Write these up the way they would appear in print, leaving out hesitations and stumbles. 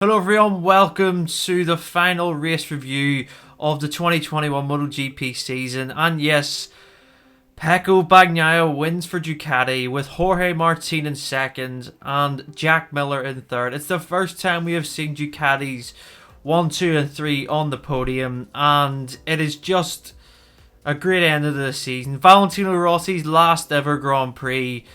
Hello everyone, welcome to the final race review of the 2021 MotoGP season. And yes, Pecco Bagnaia wins for Ducati with Jorge Martin in second and Jack Miller in third. It's the first time we have seen Ducatis 1, 2 and 3 on the podium, and it is just a great end of the season. Valentino Rossi's last ever Grand Prix,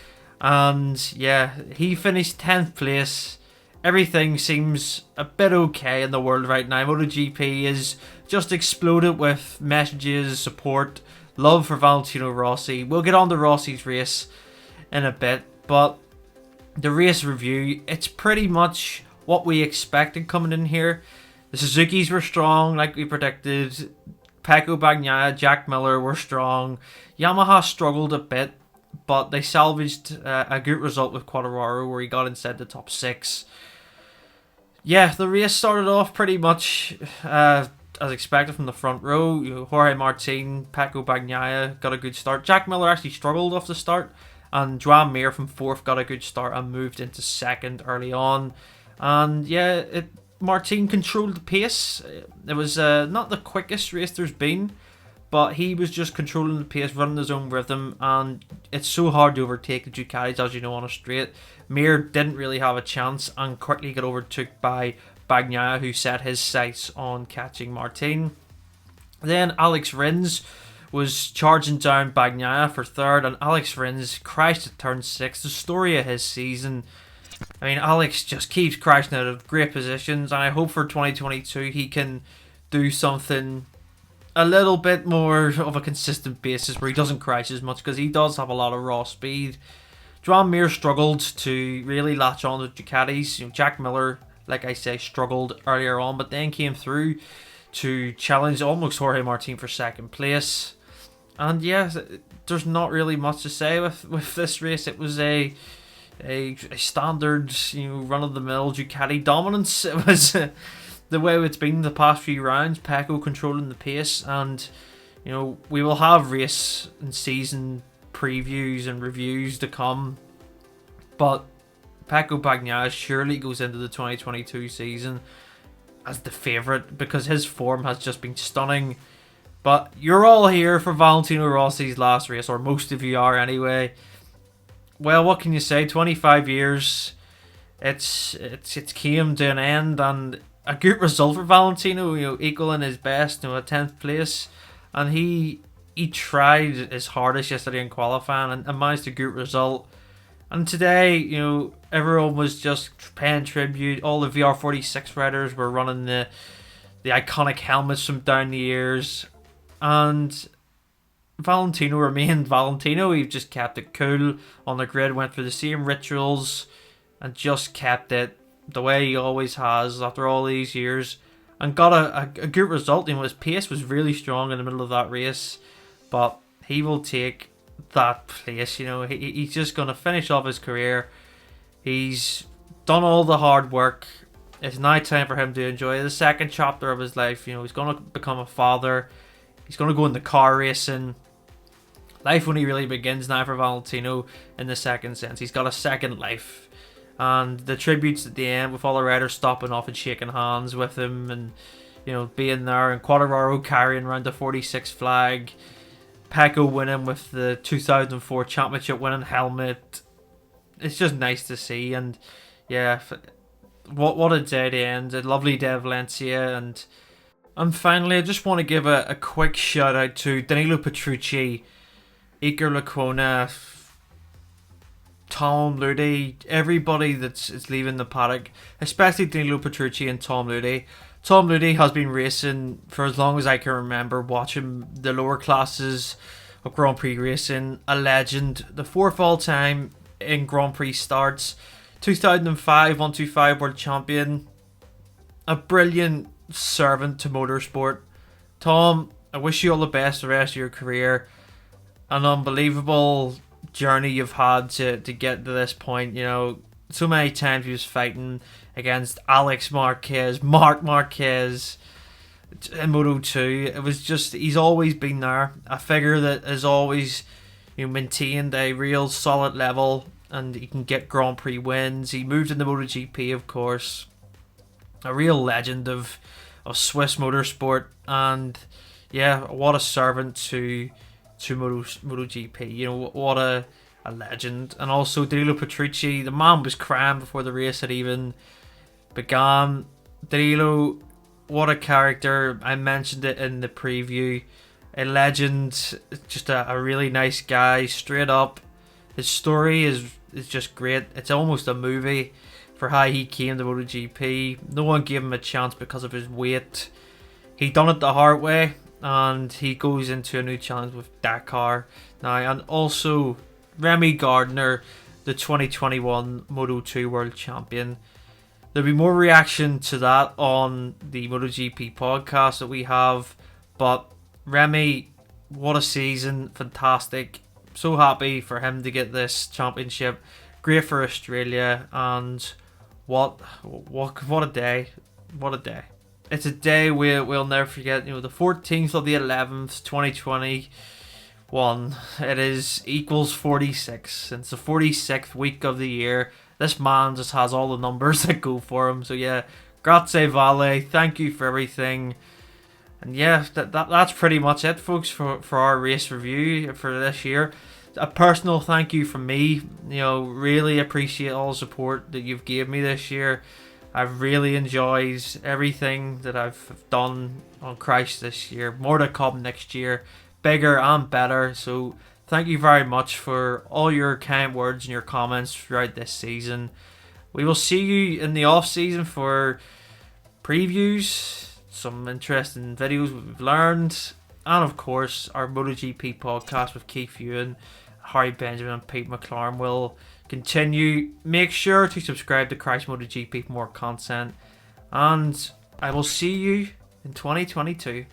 and yeah, he finished 10th place. Everything seems a bit okay in the world right now. MotoGP is just exploded with messages, support, love for Valentino Rossi. We'll get on to Rossi's race in a bit, but the race review, it's pretty much what we expected coming in here. The Suzukis were strong, like we predicted. Pecco Bagnaia, Jack Miller were strong. Yamaha struggled a bit, but they salvaged a good result with Quartararo, where he got inside the top 6. Yeah, the race started off pretty much as expected from the front row. Jorge Martin, Pecco Bagnaia got a good start. Jack Miller actually struggled off the start, and Joan Mir from 4th got a good start and moved into 2nd early on. And yeah, Martin controlled the pace. It was not the quickest race there's been, but he was just controlling the pace, running his own rhythm, and it's so hard to overtake the Ducatis, as you know, on a straight. Mir didn't really have a chance and quickly got overtook by Bagnaia, who set his sights on catching Martin. Then Alex Rins was charging down Bagnaia for 3rd, and Alex Rins crashed at turn 6. The story of his season. I mean, Alex just keeps crashing out of great positions, and I hope for 2022 he can do something a little bit more of a consistent basis where he doesn't crash as much, because he does have a lot of raw speed. Joan Mir struggled to really latch on to Ducatis. Jack Miller, like I say, struggled earlier on, but then came through to challenge almost Jorge Martin for 2nd place. And yeah, there's not really much to say with this race. It was a standard, run-of-the-mill Ducati dominance. It was the way it's been the past few rounds. Pecco controlling the pace, and we will have race and season previews and reviews to come, but Pecco Bagnaia surely goes into the 2022 season as the favourite because his form has just been stunning. But you're all here for Valentino Rossi's last race, or most of you are anyway. Well, what can you say? 25 years, it's came to an end, and a good result for Valentino, equaling his best, a 10th place, and he tried his hardest yesterday in qualifying and managed a good result. And today, everyone was just paying tribute. All the VR46 riders were running the iconic helmets from down the ears, and Valentino remained Valentino. He just kept it cool on the grid, went through the same rituals, and just kept it the way he always has after all these years, and got a good result. His pace was really strong in the middle of that race, but he will take that place. He's just going to finish off his career. He's done all the hard work. It's now time for him to enjoy the second chapter of his life. He's going to become a father. He's going to go into car racing. Life only really begins now for Valentino in the second sense. He's got a second life. And the tributes at the end, with all the riders stopping off and shaking hands with him, and being there, and Quartararo carrying around the 46 flag, Pecco winning with the 2004 championship winning helmet. It's just nice to see. And yeah, what a day to end. A lovely day of Valencia. And finally, I just want to give a quick shout out to Danilo Petrucci, Iker Lecuona, Tom Ludi, everybody that's leaving the paddock, especially Danilo Petrucci and Tom Ludi. Tom Ludi has been racing for as long as I can remember, watching the lower classes of Grand Prix racing. A legend, the 4th all time in Grand Prix starts, 2005 125 world champion, a brilliant servant to motorsport. Tom, I wish you all the best the rest of your career. An unbelievable journey you've had to get to this point. So many times he was fighting against Alex Marquez, Marc Marquez in Moto 2. It was just, he's always been there. A figure that has always maintained a real solid level, and he can get Grand Prix wins. He moved into MotoGP, of course, a real legend of Swiss motorsport, and yeah, what a servant to MotoGP. You know, what a legend. And also Danilo Petrucci, the man was crying before the race had even began. Danilo, what a character. I mentioned it in the preview. A legend, just a really nice guy, straight up. His story is just great. It's almost a movie for how he came to MotoGP. No one gave him a chance because of his weight. He done it the hard way, and he goes into a new challenge with Dakar now. And also Remy Gardner, the 2021 Moto2 World Champion. There'll be more reaction to that on the MotoGP podcast that we have. But Remy, what a season. Fantastic. So happy for him to get this championship. Great for Australia. And what a day. What a day. It's a day we'll never forget. You know, the 14th of the 11th, 2021. It is equals 46. It's the 46th week of the year. This man just has all the numbers that go for him. So yeah, Grazie Vale. Thank you for everything. And yeah, that's pretty much it, folks, for our race review for this year. A personal thank you from me. You know, really appreciate all the support that you've gave me this year. I've really enjoyed everything that I've done on Christ this year. More to come next year, bigger and better. So thank you very much for all your kind words and your comments throughout this season. We will see you in the off season for previews, some interesting videos we've learned, and of course our MotoGP podcast with Keith Ewan, Harry Benjamin and Pete McLaren will continue. Make sure to subscribe to Christ MotoGP for more content, and I will see you in 2022.